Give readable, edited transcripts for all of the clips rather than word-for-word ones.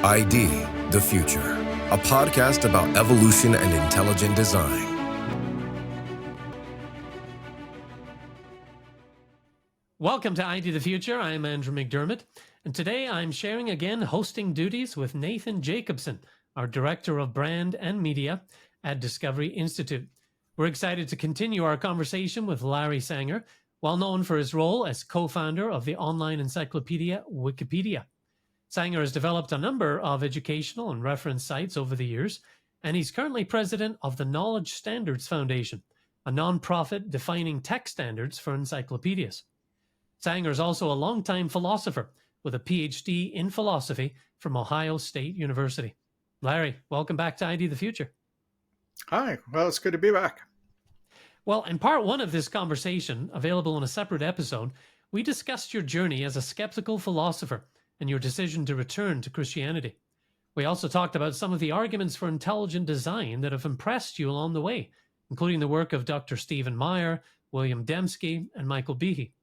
ID, the Future, a podcast about evolution and intelligent design. Welcome to ID the Future. I'm Andrew McDiarmid, and today I'm sharing again hosting duties with Nathan Jacobson, our Director of Brand and Media at Discovery Institute. We're excited to continue our conversation with Larry Sanger, well known for his role as co-founder of the online encyclopedia Wikipedia. Sanger has developed a number of educational and reference sites over the years, and he's currently president of the Knowledge Standards Foundation, a nonprofit defining text standards for encyclopedias. Sanger is also a longtime philosopher with a PhD in philosophy from Ohio State University. Larry, welcome back to ID the Future. Hi, well, it's good to be back. Well, in part one of this conversation, available in a separate episode, we discussed your journey as a skeptical philosopher and your decision to return to Christianity. We also talked about some of the arguments for intelligent design that have impressed you along the way, including the work of Dr. Stephen Meyer, William Dembski, and Michael Behe.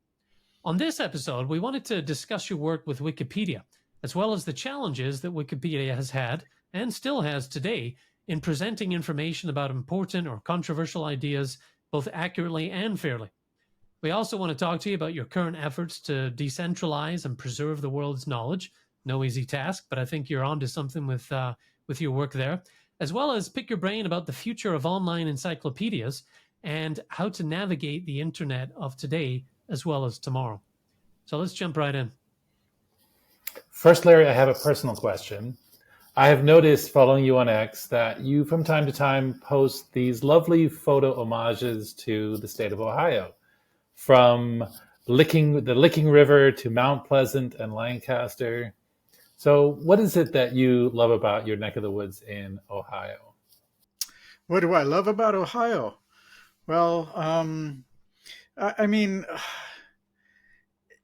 On this episode, we wanted to discuss your work with Wikipedia, as well as the challenges that Wikipedia has had, and still has today, in presenting information about important or controversial ideas, both accurately and fairly. We also want to talk to you about your current efforts to decentralize and preserve the world's knowledge. No easy task, but I think you're onto something with your work there, as well as pick your brain about the future of online encyclopedias and how to navigate the internet of today as well as tomorrow. So let's jump right in. First, Larry, I have a personal question. I have noticed following you on X that you from time to time post these lovely photo homages to the state of Ohio, from the Licking River to Mount Pleasant and Lancaster. So what is it that you love about your neck of the woods in Ohio? What do I love about Ohio? Well, I mean,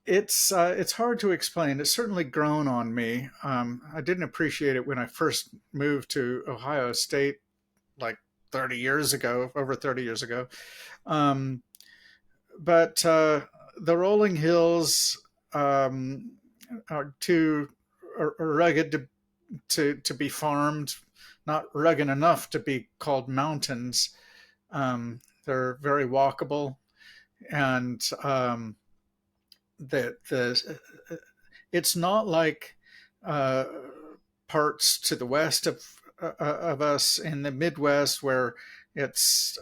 it's hard to explain. It's certainly grown on me. I didn't appreciate it when I first moved to Ohio State, like over 30 years ago. But the rolling hills are too rugged to be farmed, not rugged enough to be called mountains. They're very walkable, and it's not like parts to the west of us in the Midwest where it's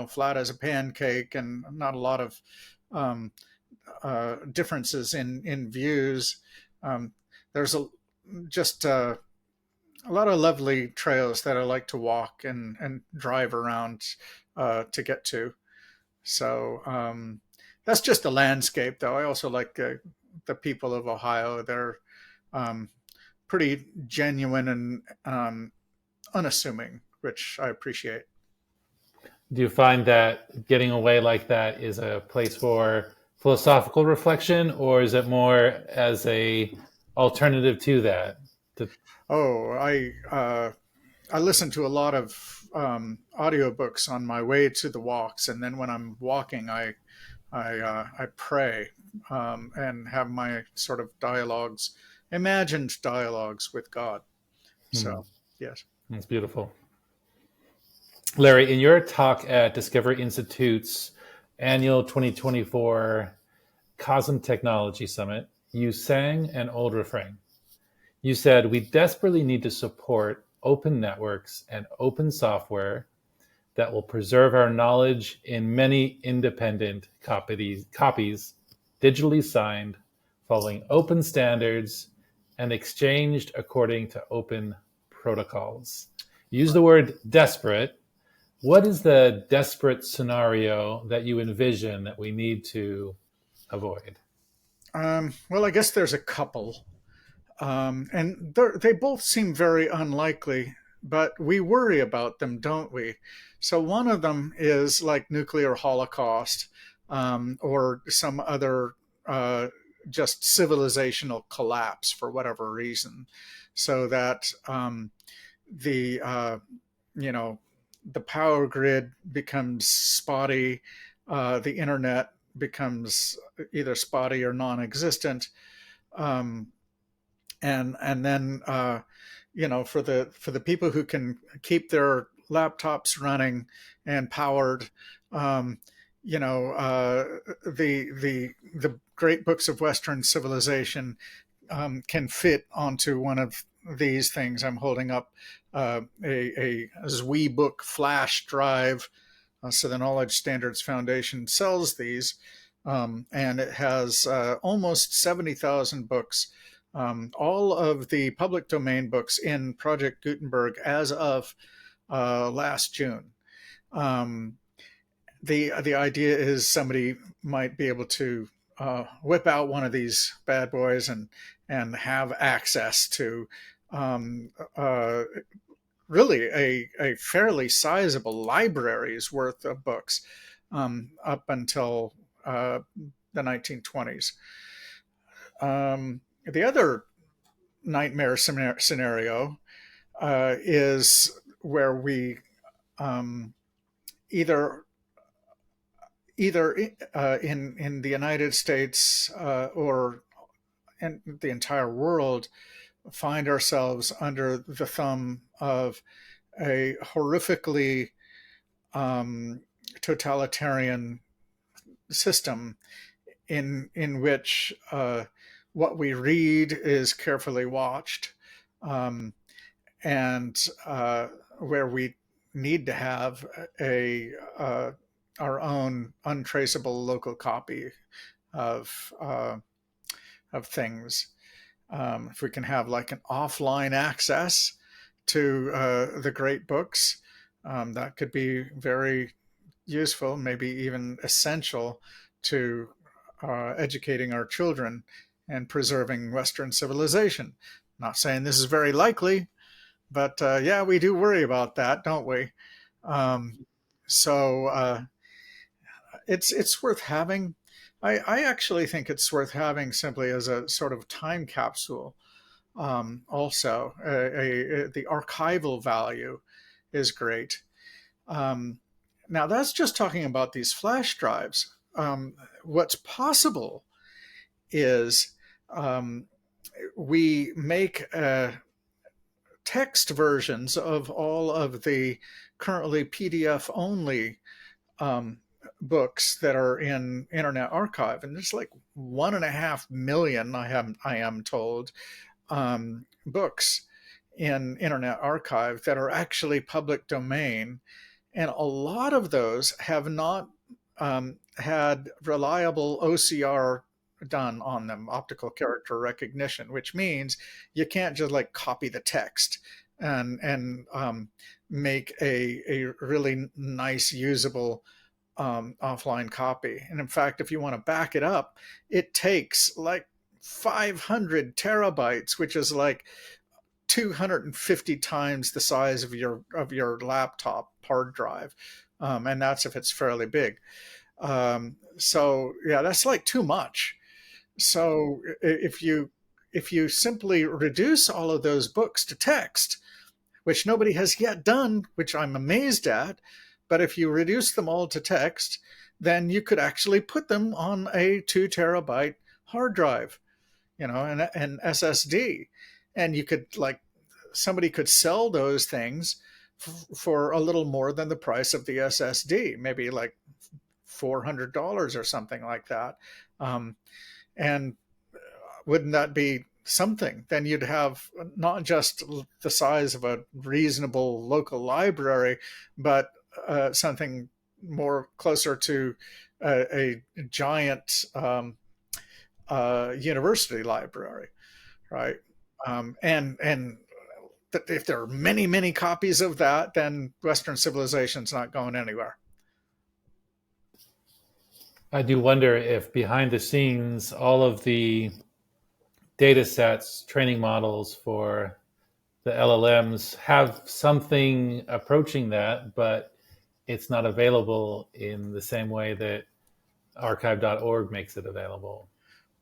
flat as a pancake and not a lot of differences in views. There's just a lot of lovely trails that I like to walk and drive around to get to. So that's just the landscape, though. I also like the people of Ohio. They're pretty genuine and unassuming, which I appreciate. Do you find that getting away like that is a place for philosophical reflection, or is it more as a alternative to that? I listen to a lot of audiobooks on my way to the walks, and then when I'm walking, I pray and have my sort of imagined dialogues with God. So, yes. That's beautiful. Larry, in your talk at Discovery Institute's annual 2024 COSM Technology Summit, you sang an old refrain. You said, "We desperately need to support open networks and open software that will preserve our knowledge in many independent copies, digitally signed, following open standards, and exchanged according to open protocols." You use the word desperate. What is the desperate scenario that you envision that we need to avoid? Well, I guess there's a couple. And they both seem very unlikely, but we worry about them, don't we? So one of them is like nuclear holocaust, or some other just civilizational collapse for whatever reason, so that the power grid becomes spotty, the internet becomes either spotty or non-existent. and then for the people who can keep their laptops running and powered, um, the great books of Western civilization can fit onto one of these things. I'm holding up a ZWE-book flash drive. So the Knowledge Standards Foundation sells these, and it has almost 70,000 books, all of the public domain books in Project Gutenberg as of last June. The idea is somebody might be able to whip out one of these bad boys and have access to really a fairly sizable library's worth of books up until the 1920s. The other nightmare scenario is where we either in the United States or in the entire world find ourselves under the thumb of a horrifically totalitarian system in which what we read is carefully watched, and where we need to have our own untraceable local copy of things. If we can have like an offline access to the great books, that could be very useful, maybe even essential to educating our children and preserving Western civilization. Not saying this is very likely, but yeah, we do worry about that, don't we? So it's worth having. I actually think it's worth having simply as a sort of time capsule. Also, the archival value is great. Now, that's just talking about these flash drives. What's possible is we make text versions of all of the currently PDF only books that are in Internet Archive, and there's like 1.5 million, I am told, books in Internet Archive that are actually public domain, and a lot of those have not had reliable OCR done on them, optical character recognition, which means you can't just like copy the text and make a really nice usable offline copy. And in fact, if you want to back it up, it takes like 500 terabytes, which is like 250 times the size of your laptop hard drive, and that's if it's fairly big. So yeah, that's like too much. So if you simply reduce all of those books to text, which nobody has yet done, which I'm amazed at, but if you reduce them all to text, then you could actually put them on a 2 terabyte hard drive, an SSD, and you could somebody could sell those things for a little more than the price of the SSD, maybe like $400 or something like that. And wouldn't that be something? Then you'd have not just the size of a reasonable local library, but something more closer to a giant university library, right? And if there are many, many copies of that, then Western civilization's not going anywhere. I do wonder if behind the scenes, all of the data sets, training models for the LLMs have something approaching that, but it's not available in the same way that archive.org makes it available.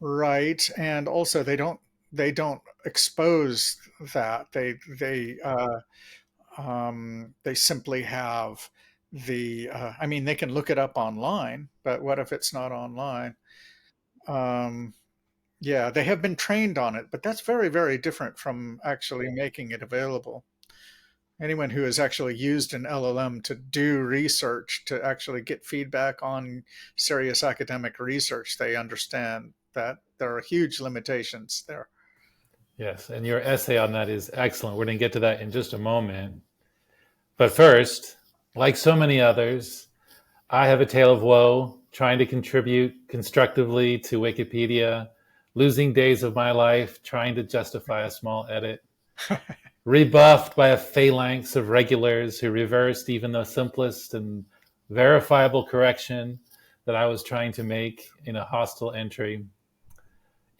Right. And also they don't expose that. They simply have they can look it up online, but what if it's not online? Yeah, they have been trained on it, but that's very, very different from actually making it available. Anyone who has actually used an LLM to do research, to actually get feedback on serious academic research, they understand that there are huge limitations there. Yes, and your essay on that is excellent. We're going to get to that in just a moment. But first, like so many others, I have a tale of woe trying to contribute constructively to Wikipedia, losing days of my life trying to justify a small edit, rebuffed by a phalanx of regulars who reversed even the simplest and verifiable correction that I was trying to make in a hostile entry.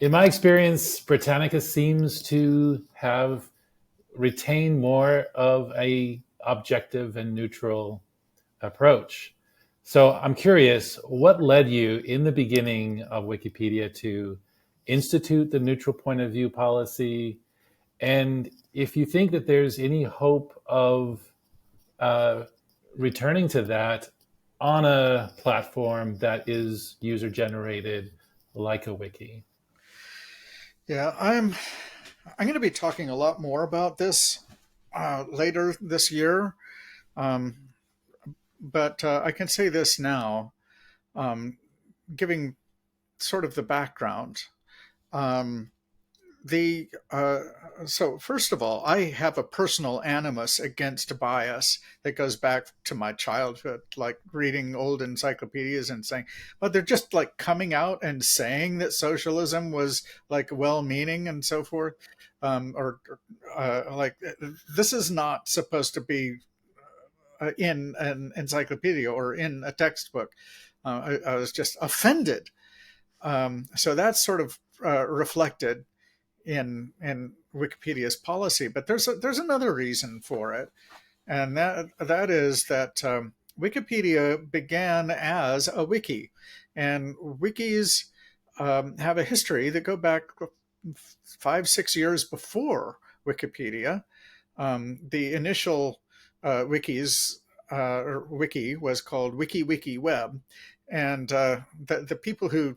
In my experience, Britannica seems to have retained more of a objective and neutral approach. So I'm curious, what led you in the beginning of Wikipedia to institute the neutral point of view policy? And if you think that there's any hope of returning to that on a platform that is user generated like a wiki. Yeah, I'm going to be talking a lot more about this later this year, um, but I can say this now, um, giving sort of the background. Um, the So first of all, I have a personal animus against bias that goes back to my childhood, like reading old encyclopedias and saying, well, they're just like coming out and saying that socialism was like well-meaning and so forth. Like this is not supposed to be in an encyclopedia or in a textbook. I was just offended. So that's sort of reflected in Wikipedia's policy. But there's another reason for it, and that is that Wikipedia began as a wiki, and wikis have a history that go back 5-6 years before Wikipedia. The initial wikis or wiki was called WikiWeb, and the people who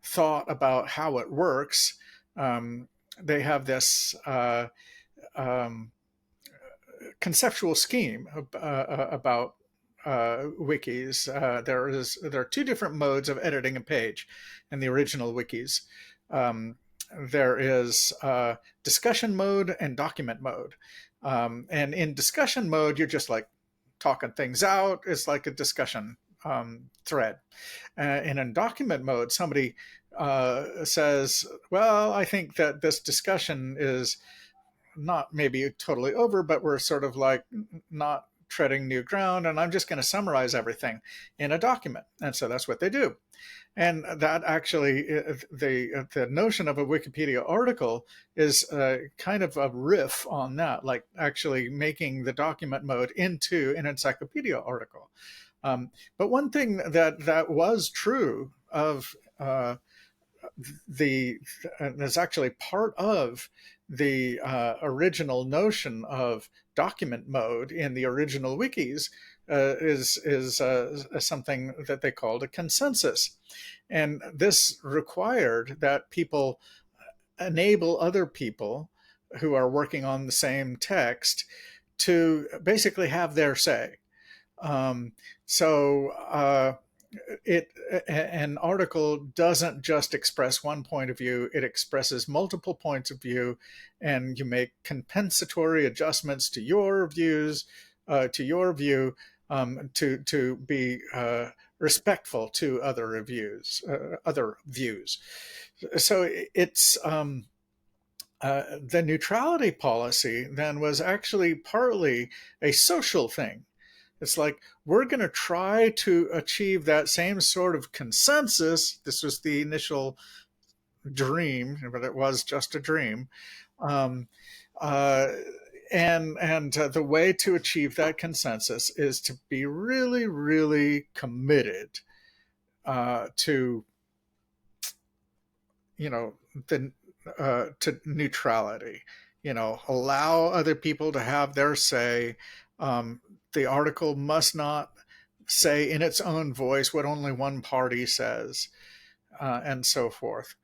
thought about how it works, they have this um, conceptual scheme about wikis. There are two different modes of editing a page in the original wikis. There is discussion mode and document mode. And in discussion mode, you're just like talking things out. It's like a discussion thread. And in document mode, somebody says, well, I think that this discussion is not maybe totally over, but we're sort of like not treading new ground. And I'm just going to summarize everything in a document. And so that's what they do. And that actually, the notion of a Wikipedia article is kind of a riff on that, like actually making the document mode into an encyclopedia article. But one thing that was true of that's actually part of the original notion of document mode in the original wikis is something that they called a consensus. And this required that people enable other people who are working on the same text to basically have their say. So an article doesn't just express one point of view, it expresses multiple points of view, and you make compensatory adjustments to your views, to your view, to be respectful to other views. So it's the neutrality policy then was actually partly a social thing. It's like, we're going to try to achieve that same sort of consensus. This was the initial dream, but it was just a dream. And the way to achieve that consensus is to be really, really committed to, to neutrality. Allow other people to have their say. The article must not say in its own voice what only one party says, and so forth.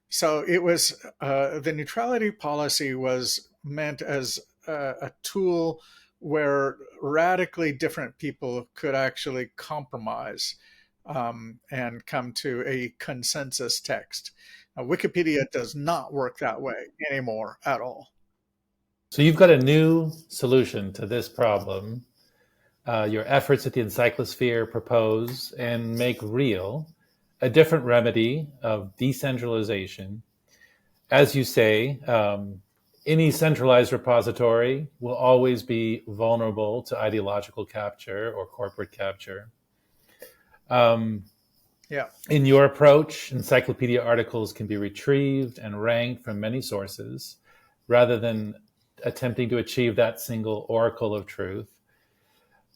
So it was the neutrality policy was meant as a tool where radically different people could actually compromise and come to a consensus text. Now, Wikipedia does not work that way anymore at all. So you've got a new solution to this problem. Your efforts at the Encyclosphere propose and make real a different remedy of decentralization. As you say, any centralized repository will always be vulnerable to ideological capture or corporate capture. Yeah. In your approach, encyclopedia articles can be retrieved and ranked from many sources rather than attempting to achieve that single oracle of truth.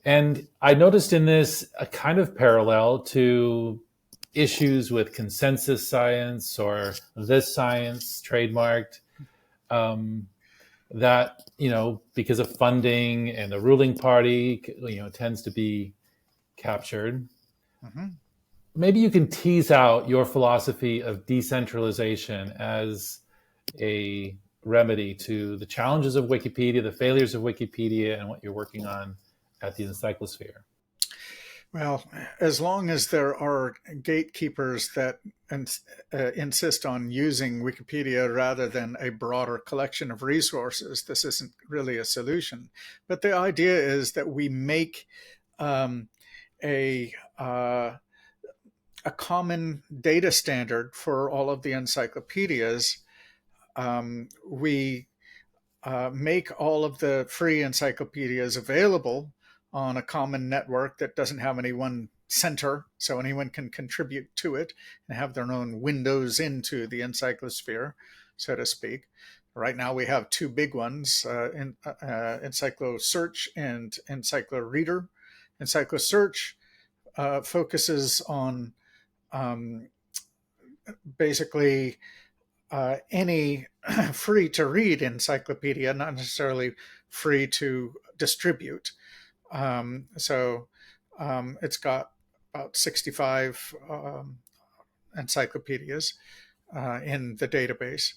And I noticed in this a kind of parallel to issues with consensus science or this science trademarked, that, because of funding and the ruling party, tends to be captured. Mm-hmm. Maybe you can tease out your philosophy of decentralization as a remedy to the challenges of Wikipedia, the failures of Wikipedia, and what you're working on at the Encyclosphere. Well, as long as there are gatekeepers that insist on using Wikipedia rather than a broader collection of resources, this isn't really a solution. But the idea is that we make a common data standard for all of the encyclopedias. We make all of the free encyclopedias available on a common network that doesn't have any one center, so anyone can contribute to it and have their own windows into the encyclosphere, so to speak. Right now we have two big ones, EncycloSearch and EncycloReader. EncycloSearch focuses on basically any free to read encyclopedia, not necessarily free to distribute. So it's got about 65 encyclopedias in the database,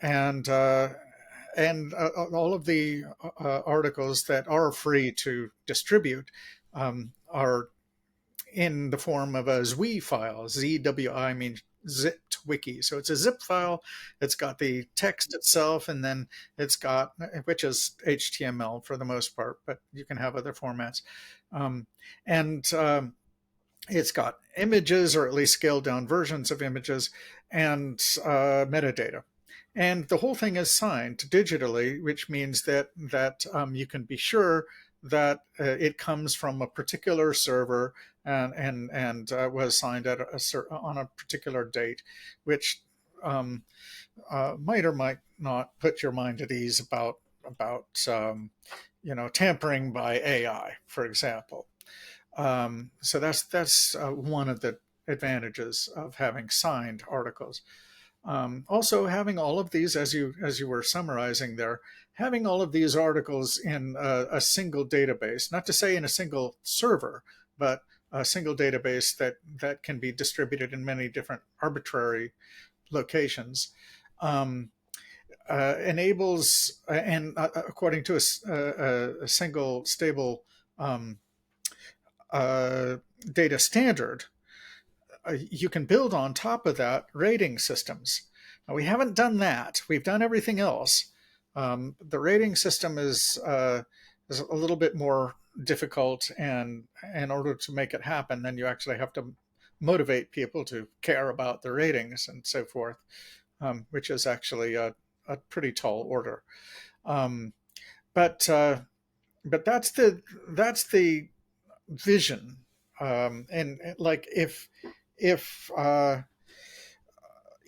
and all of the articles that are free to distribute are in the form of a ZWI file. ZWI means zipped wiki. So it's a zip file. It's got the text itself, and then it's got, which is HTML for the most part, but you can have other formats. It's got images, or at least scaled down versions of images, and metadata. And the whole thing is signed digitally, which means that you can be sure that it comes from a particular server and was signed at on a particular date, which might or might not put your mind at ease about tampering by AI, for example. So that's one of the advantages of having signed articles. Also, having all of these, as you were summarizing there, having all of these articles in a single database, not to say in a single server, but a single database that can be distributed in many different arbitrary locations, enables, and according to a single stable data standard, you can build on top of that rating systems. Now, we haven't done that. We've done everything else. The rating system is a little bit more difficult, and in order to make it happen, then you actually have to motivate people to care about the ratings and so forth, which is actually a pretty tall order. But that's the vision. And like if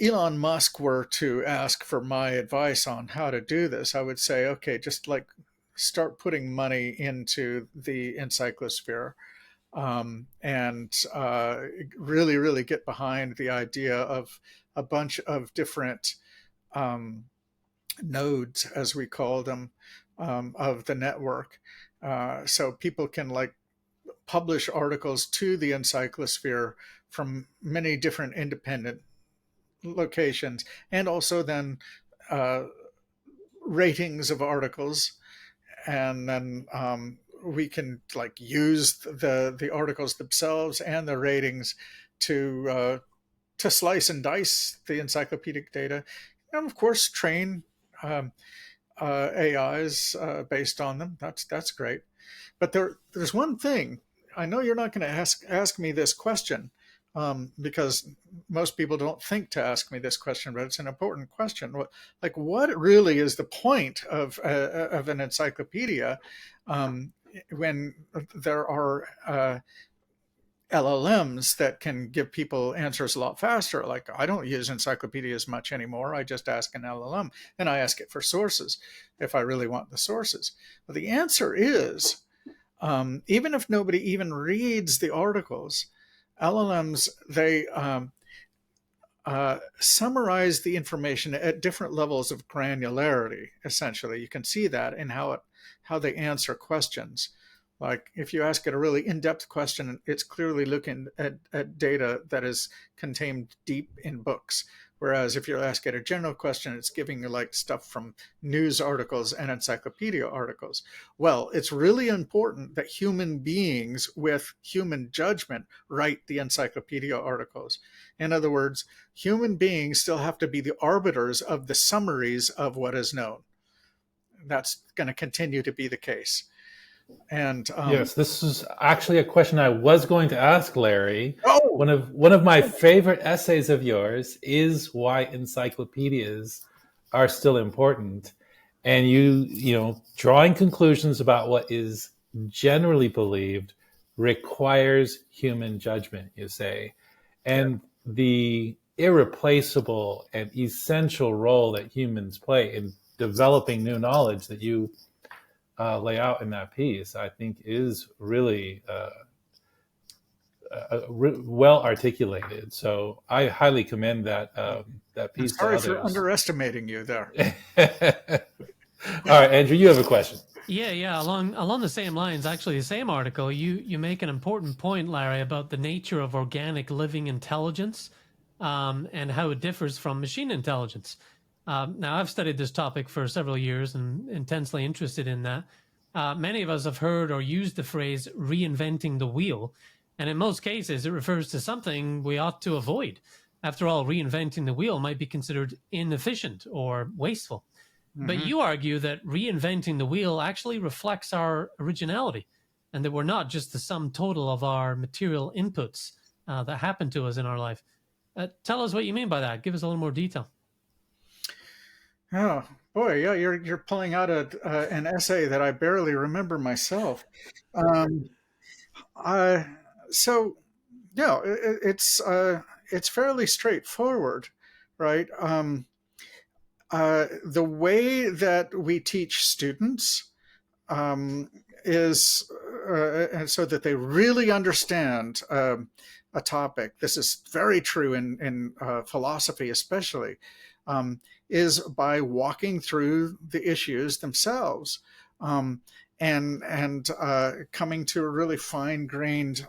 Elon Musk were to ask for my advice on how to do this, I would say, okay, just like start putting money into the Encyclosphere, and really, really get behind the idea of a bunch of different nodes, as we call them, of the network. So people can like publish articles to the Encyclosphere from many different independent locations, and also then uh, ratings of articles, and then we can like use the articles themselves and the ratings to slice and dice the encyclopedic data, and of course train um, AIs based on them. That's great. But there's one thing. I know you're not going to ask me this question, because most people don't think to ask me this question, but it's an important question. Like, what really is the point of an encyclopedia when there are LLMs that can give people answers a lot faster? Like, I don't use encyclopedias much anymore. I just ask an LLM, and I ask it for sources if I really want the sources. But the answer is, even if nobody even reads the articles, LLMs, they summarize the information at different levels of granularity. Essentially, you can see that in how they answer questions. Like if you ask it a really in-depth question, it's clearly looking at data that is contained deep in books. Whereas if you ask it a general question, it's giving you like stuff from news articles and encyclopedia articles. Well, it's really important that human beings with human judgment write the encyclopedia articles. In other words, human beings still have to be the arbiters of the summaries of what is known. That's going to continue to be the case. And yes, this is actually a question I was going to ask, Larry. Oh, One of my favorite essays of yours is why encyclopedias are still important, and you know, drawing conclusions about what is generally believed requires human judgment, you say, and the irreplaceable and essential role that humans play in developing new knowledge that you lay out in that piece, I think is really well articulated. So I highly commend that that piece to sorry others. for underestimating you there. All right, Andrew, you have a question. Yeah. Along the same lines, actually, the same article, you make an important point, Larry, about the nature of organic living intelligence, and how it differs from machine intelligence. Now, I've studied this topic for several years and intensely interested in that. Many of us have heard or used the phrase reinventing the wheel, and in most cases, it refers to something we ought to avoid. After all, reinventing the wheel might be considered inefficient or wasteful. But you argue that reinventing the wheel actually reflects our originality, and that we're not just the sum total of our material inputs that happen to us in our life. Tell us what you mean by that. Give us a little more detail. Oh boy, yeah, you're pulling out an essay that I barely remember myself. Um, I so yeah, it's fairly straightforward, right? The way that we teach students is and so that they really understand a topic. This is very true in philosophy, especially. Is by walking through the issues themselves, and coming to a really fine-grained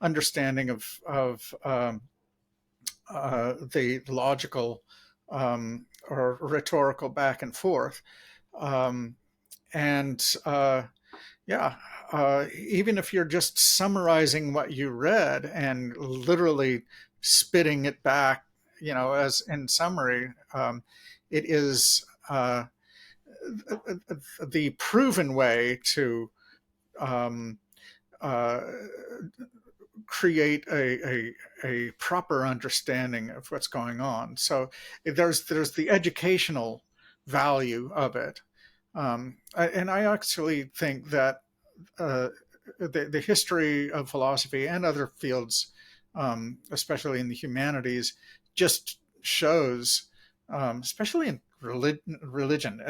understanding of the logical or rhetorical back and forth. And yeah, even if you're just summarizing what you read and literally spitting it back, you know, as in summary, it is the proven way to um, uh, create a proper understanding of what's going on. So there's the educational value of it, and I actually think that the history of philosophy and other fields, especially in the humanities, just shows, especially in religion,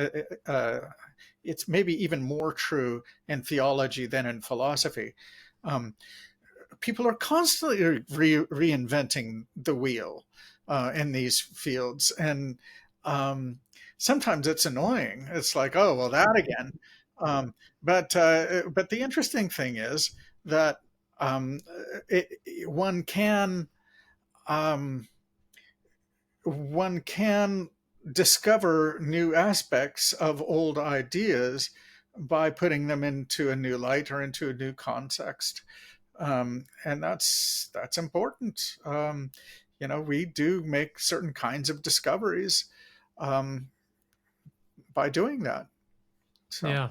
it's maybe even more true in theology than in philosophy. People are constantly reinventing the wheel in these fields, and sometimes it's annoying. It's like, oh well, that again. But the interesting thing is that one can one can discover new aspects of old ideas by putting them into a new light or into a new context. And that's important. We do make certain kinds of discoveries um, by doing that. So.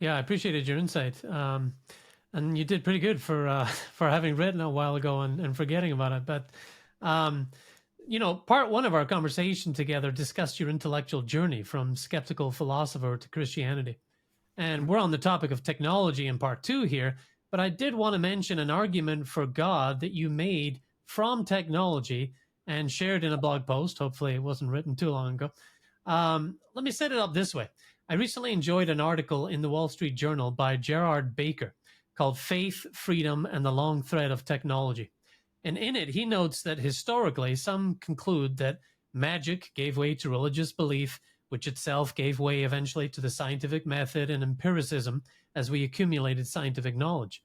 Yeah, I appreciated your insight. And you did pretty good for for having written a while ago and forgetting about it. But part one of our conversation together discussed your intellectual journey from skeptical philosopher to Christianity. And we're on the topic of technology in part two here, but I did want to mention an argument for God that you made from technology and shared in a blog post. Hopefully it wasn't written too long ago. Let me set it up this way. I recently enjoyed an article in the Wall Street Journal by Gerard Baker called Faith, Freedom, and the Long Thread of Technology. And in it, he notes that historically, some conclude that magic gave way to religious belief, which itself gave way eventually to the scientific method and empiricism as we accumulated scientific knowledge.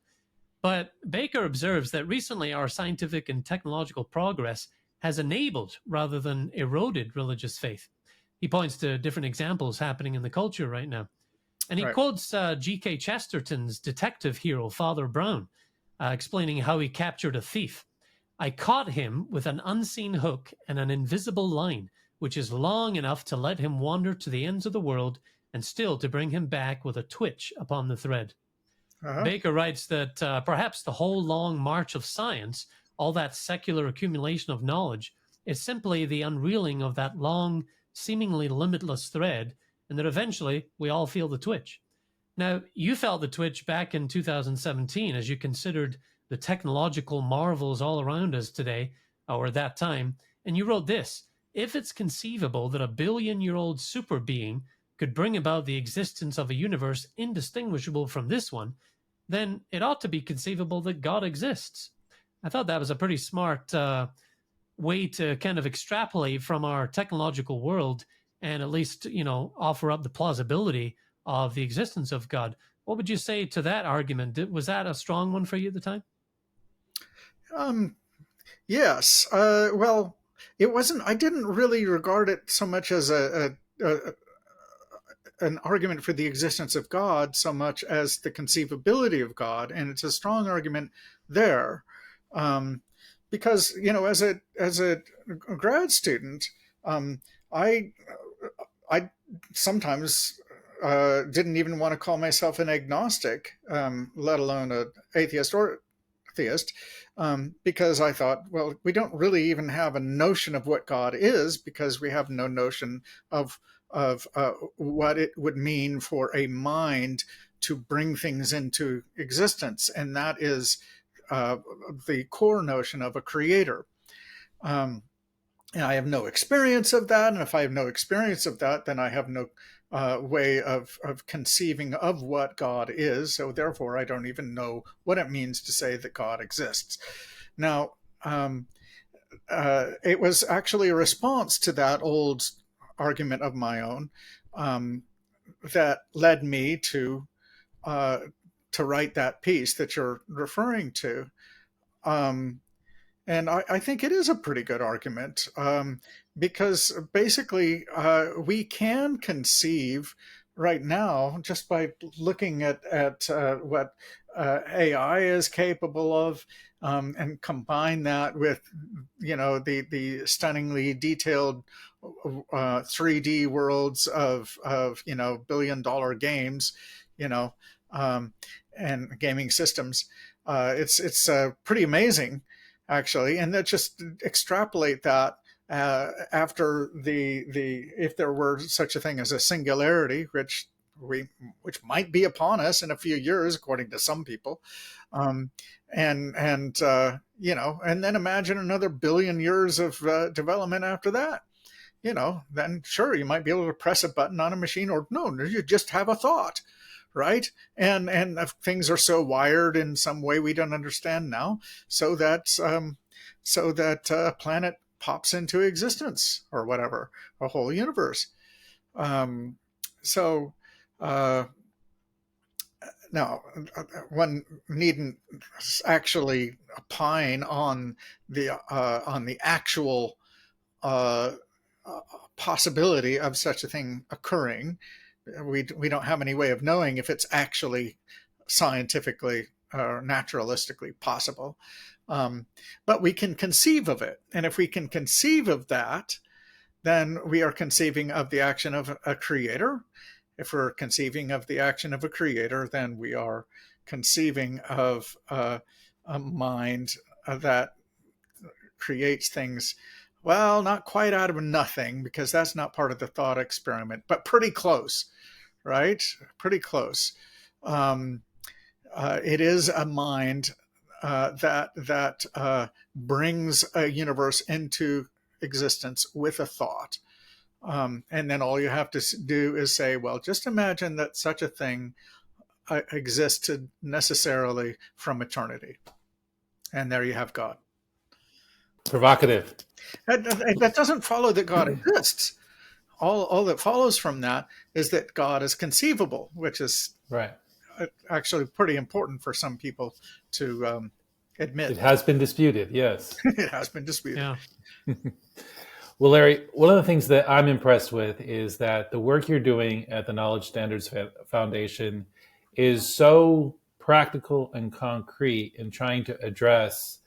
But Baker observes that recently our scientific and technological progress has enabled rather than eroded religious faith. He points to different examples happening in the culture right now. And he quotes G.K. Chesterton's detective hero, Father Brown, explaining how he captured a thief. I caught him with an unseen hook and an invisible line, which is long enough to let him wander to the ends of the world and still to bring him back with a twitch upon the thread. Baker writes that perhaps the whole long march of science, all that secular accumulation of knowledge, is simply the unreeling of that long, seemingly limitless thread, and that eventually we all feel the twitch. Now, you felt the twitch back in 2017 as you considered the technological marvels all around us today, or at that time, and you wrote this: if it's conceivable that a billion-year-old super being could bring about the existence of a universe indistinguishable from this one, then it ought to be conceivable that God exists. I thought that was a pretty smart way to kind of extrapolate from our technological world and at least, offer up the plausibility of the existence of God. What would you say to that argument? Was that a strong one for you at the time? Yes. Well, it wasn't. I didn't really regard it so much as an argument for the existence of God, so much as the conceivability of God, and it's a strong argument there, because as a grad student, I sometimes didn't even want to call myself an agnostic, let alone an atheist or theist, because I thought, well, we don't really even have a notion of what God is, because we have no notion of what it would mean for a mind to bring things into existence, and that is the core notion of a creator. And I have no experience of that, and if I have no experience of that, then I have no way of conceiving of what God is, so therefore I don't even know what it means to say that God exists. Now, it was actually a response to that old argument of my own that led me to write that piece that you're referring to. And I think it is a pretty good argument, because basically we can conceive right now, just by looking at what AI is capable of, and combine that with the stunningly detailed 3D worlds of billion-dollar games, and gaming systems. It's pretty amazing, actually, and that just extrapolate that after if there were such a thing as a singularity, which might be upon us in a few years, according to some people, and then imagine another billion years of development after that. Then sure, you might be able to press a button on a machine, or no, you just have a thought, right? And if things are so wired in some way we don't understand now, so that a planet pops into existence, or whatever, a whole universe. Now, one needn't actually opine on the actual possibility of such a thing occurring. We don't have any way of knowing if it's actually scientifically or naturalistically possible. But we can conceive of it. And if we can conceive of that, then we are conceiving of the action of a creator. If we're conceiving of the action of a creator, then we are conceiving of a mind that creates things, well, not quite out of nothing, because that's not part of the thought experiment, but pretty close, right? Pretty close. It is a mind that brings a universe into existence with a thought. And then all you have to do is say, well, just imagine that such a thing existed necessarily from eternity. And there you have God. Provocative. That doesn't follow that God exists. All that follows from that is that God is conceivable, which is right. Actually pretty important for some people to admit. It has been disputed, yes. It has been disputed. Yeah. Well, Larry, one of the things that I'm impressed with is that the work you're doing at the Knowledge Standards Foundation is so practical and concrete in trying to address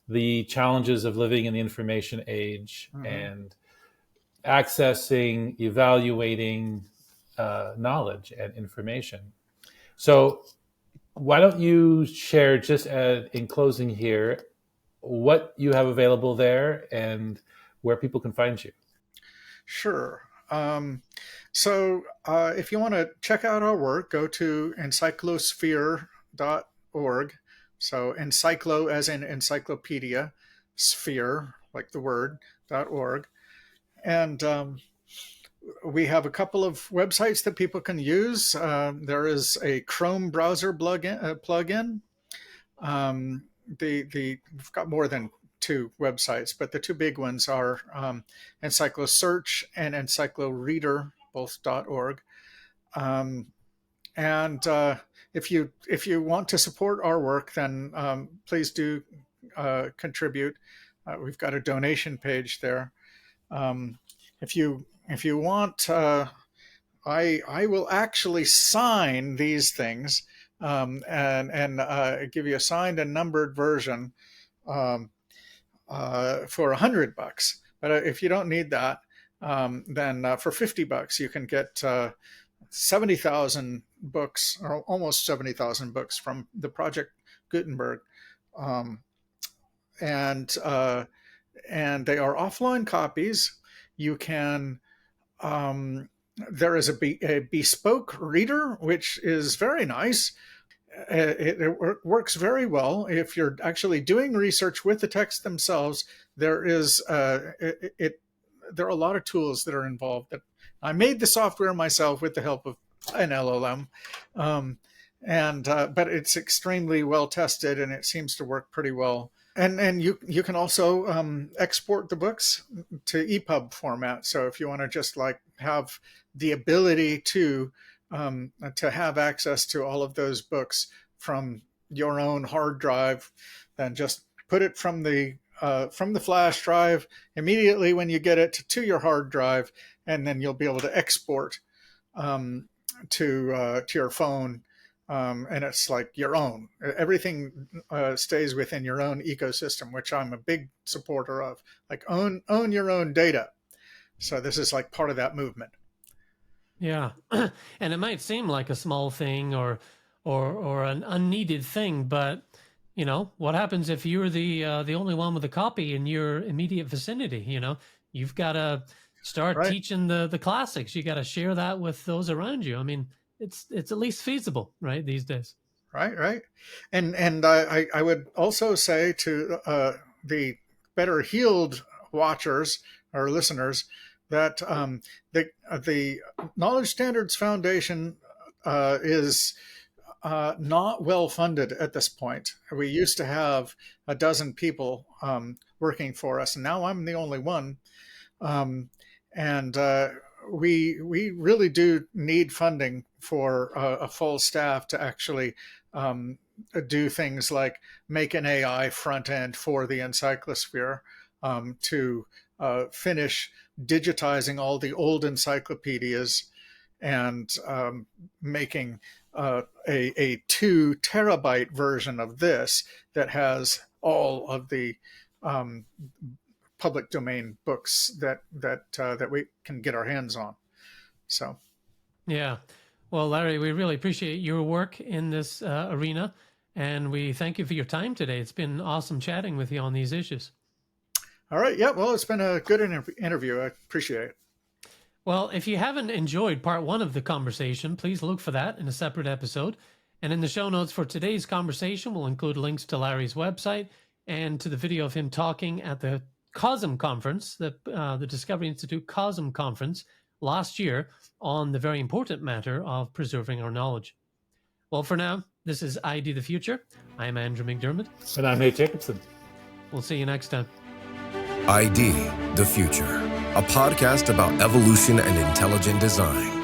the challenges of living in the information age and accessing, evaluating knowledge and information. So why don't you share, just in closing here, what you have available there and where people can find you? Sure. So if you want to check out our work, go to encyclosphere.org. So encyclo as in encyclopedia, sphere, like the word, .org. And we have a couple of websites that people can use. There is a Chrome browser plugin. We've got more than two websites, but the two big ones are EncycloSearch and EncycloReader, both .org. And if you want to support our work, then please do contribute. We've got a donation page there. If you want, I will actually sign these things and give you a signed and numbered version for $100. But if you don't need that, then for $50 you can get 70,000 books, or almost 70,000 books from the Project Gutenberg, and they are offline copies. You can. There is a bespoke reader, which is very nice. It works very well. If you're actually doing research with the text themselves, there are a lot of tools that are involved. That I made the software myself with the help of an LLM, but it's extremely well tested and it seems to work pretty well. And you can also export the books to EPUB format. So if you want to just like have the ability to have access to all of those books from your own hard drive, then just put it from the flash drive immediately when you get it to your hard drive, and then you'll be able to export to your phone. And it's like your own. Everything stays within your own ecosystem, which I'm a big supporter of. Like own your own data. So this is like part of that movement. Yeah, and it might seem like a small thing or an unneeded thing, but you know what happens if you're the only one with a copy in your immediate vicinity? You know, you've got to start teaching the classics. You got to share that with those around you. I mean, it's at least feasible, right, these days. Right. And I would also say to the better healed watchers or listeners that the Knowledge Standards Foundation is not well funded at this point. We used to have a dozen people working for us, and now I'm the only one. We really do need funding for a full staff to actually do things like make an AI front end for the Encyclosphere, to finish digitizing all the old encyclopedias and making a 2 terabyte version of this that has all of the public domain books that we can get our hands on. So, yeah. Well, Larry, we really appreciate your work in this arena, and we thank you for your time today. It's been awesome chatting with you on these issues. All right. Yeah. Well, it's been a good interview. I appreciate it. Well, if you haven't enjoyed part 1 of the conversation, please look for that in a separate episode. And in the show notes for today's conversation, we'll include links to Larry's website and to the video of him talking at the COSM conference, the Discovery Institute COSM conference last year, on the very important matter of preserving our knowledge. Well, for now, this is ID the Future. I'm Andrew McDiarmid. And I'm Nate Jacobson. We'll see you next time. ID the Future, a podcast about evolution and intelligent design.